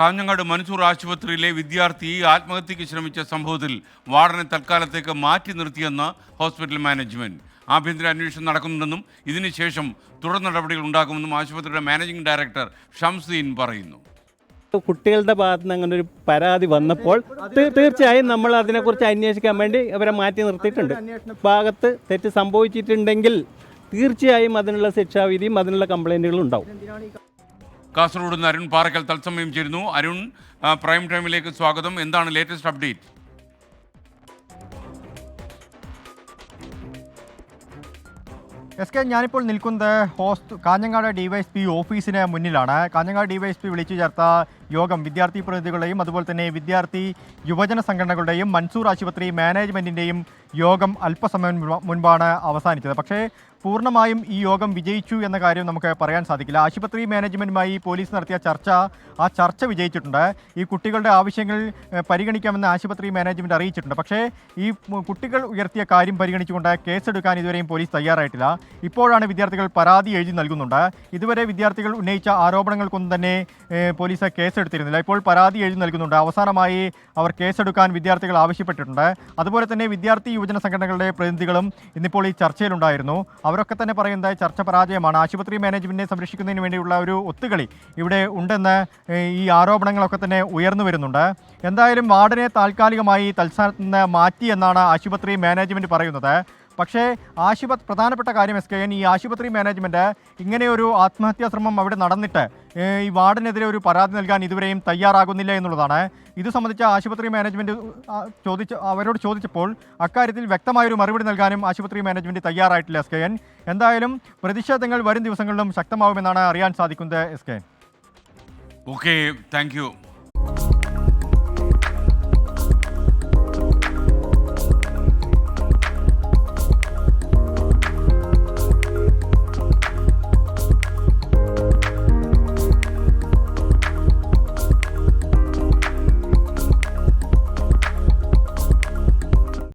കാഞ്ഞങ്ങാട് മൻസൂർ ആശുപത്രിയിലെ വിദ്യാർത്ഥി ആത്മഹത്യയ്ക്ക് ശ്രമിച്ച സംഭവത്തിൽ വാർഡനെ തൽക്കാലത്തേക്ക് മാറ്റി നിർത്തിയെന്ന് ഹോസ്പിറ്റൽ മാനേജ്മെന്റ്. ആഭ്യന്തര അന്വേഷണം നടക്കുന്നുണ്ടെന്നും ഇതിനുശേഷം തുടർ നടപടികൾ ഉണ്ടാകുമെന്നും ആശുപത്രിയുടെ മാനേജിംഗ് ഡയറക്ടർ ഷംസുദ്ദീൻ പറയുന്നു. കുട്ടികളുടെ ഭാഗത്ത് നിന്ന് അങ്ങനെ ഒരു പരാതി വന്നപ്പോൾ തീർച്ചയായും നമ്മൾ അതിനെക്കുറിച്ച് അന്വേഷിക്കാൻ വേണ്ടി അവരെ മാറ്റി നിർത്തിയിട്ടുണ്ട്. ഭാഗത്ത് തെറ്റ് സംഭവിച്ചിട്ടുണ്ടെങ്കിൽ തീർച്ചയായും അതിനുള്ള ശിക്ഷാവിധിയും അതിനുള്ള കംപ്ലൈൻറ്റുകളും ഉണ്ടാവും. കാസർഗോഡ് നിന്ന് അരുൺ പാറക്കൽ തത്സമയം ചേരുന്നു. അരുൺ, പ്രൈം ടൈമിലേക്ക് സ്വാഗതം. എന്താണ് ലേറ്റസ്റ്റ് അപ്ഡേറ്റ്? ഞാനിപ്പോൾ നിൽക്കുന്നത് കാഞ്ഞങ്ങാട് ഡിവൈഎസ്പി ഓഫീസിന് മുന്നിലാണ്. കാഞ്ഞങ്ങാട് ഡിവൈഎസ്പി വിളിച്ചു ചേർത്ത യോഗം വിദ്യാർത്ഥി പ്രതിനിധികളുടെയും അതുപോലെ തന്നെ വിദ്യാർത്ഥി യുവജന സംഘടനകളുടെയും മൻസൂർ ആശുപത്രി മാനേജ്മെൻറ്റിൻ്റെയും യോഗം അല്പസമയം മുൻപാണ് അവസാനിച്ചത്. പക്ഷേ പൂർണ്ണമായും ഈ യോഗം വിജയിച്ചു എന്ന കാര്യം നമുക്ക് പറയാൻ സാധിക്കില്ല. ആശുപത്രി മാനേജ്മെൻറ്റുമായി പോലീസ് നടത്തിയ ആ ചർച്ച വിജയിച്ചിട്ടുണ്ട്. ഈ കുട്ടികളുടെ ആവശ്യങ്ങൾ പരിഗണിക്കാമെന്ന് ആശുപത്രി മാനേജ്മെൻറ്റ് അറിയിച്ചിട്ടുണ്ട്. പക്ഷേ ഈ കുട്ടികൾ ഉയർത്തിയ കാര്യം പരിഗണിച്ചുകൊണ്ട് കേസെടുക്കാൻ ഇതുവരെയും പോലീസ് തയ്യാറായിട്ടില്ല. ഇപ്പോഴാണ് വിദ്യാർത്ഥികൾ പരാതി എഴുതി നൽകുന്നുണ്ട്. ഇതുവരെ വിദ്യാർത്ഥികൾ ഉന്നയിച്ച ആരോപണങ്ങൾക്കൊന്നും തന്നെ പോലീസ് കേസെടുത്തിരുന്നില്ല. ഇപ്പോൾ പരാതി എഴുതി നൽകുന്നുണ്ട്. അവസാനമായി അവർ കേസെടുക്കാൻ വിദ്യാർത്ഥികൾ ആവശ്യപ്പെട്ടിട്ടുണ്ട്. അതുപോലെ തന്നെ വിദ്യാർത്ഥി യുവജന സംഘടനകളുടെ പ്രതിനിധികളും ഇന്നിപ്പോൾ ഈ ചർച്ചയിലുണ്ടായിരുന്നു. അവരൊക്കെ തന്നെ പറയുന്നത് ചർച്ച പരാജയമാണ്. ആശുപത്രി മാനേജ്മെൻറ്റിനെ സംരക്ഷിക്കുന്നതിന് വേണ്ടിയുള്ള ഒരു ഒത്തുകളി ഇവിടെ ഉണ്ടെന്ന് ഈ ആരോപണങ്ങളൊക്കെ തന്നെ ഉയർന്നു വരുന്നുണ്ട്. എന്തായാലും വാർഡിനെ താൽക്കാലികമായി തൽസ്ഥാനത്ത് നിന്ന് മാറ്റി എന്നാണ് ആശുപത്രി മാനേജ്മെൻറ്റ് പറയുന്നത്. പക്ഷേ പ്രധാനപ്പെട്ട കാര്യം ഈ ആശുപത്രി മാനേജ്മെൻറ്റ് ഇങ്ങനെയൊരു ആത്മഹത്യാ ശ്രമം അവിടെ നടന്നിട്ട് ഈ വാർഡിനെതിരെ ഒരു പരാതി നൽകാൻ ഇതുവരെയും തയ്യാറാകുന്നില്ല എന്നുള്ളതാണ്. ഇത് സംബന്ധിച്ച് ആശുപത്രി മാനേജ്മെൻറ്റ് അവരോട് ചോദിച്ചപ്പോൾ അക്കാര്യത്തിൽ വ്യക്തമായൊരു മറുപടി നൽകാനും ആശുപത്രി മാനേജ്മെൻറ്റ് തയ്യാറായിട്ടില്ല. എന്തായാലും പ്രതിഷേധങ്ങൾ വരും ദിവസങ്ങളിലും ശക്തമാവുമെന്നാണ് അറിയാൻ സാധിക്കുന്നത്. Okay, thank you.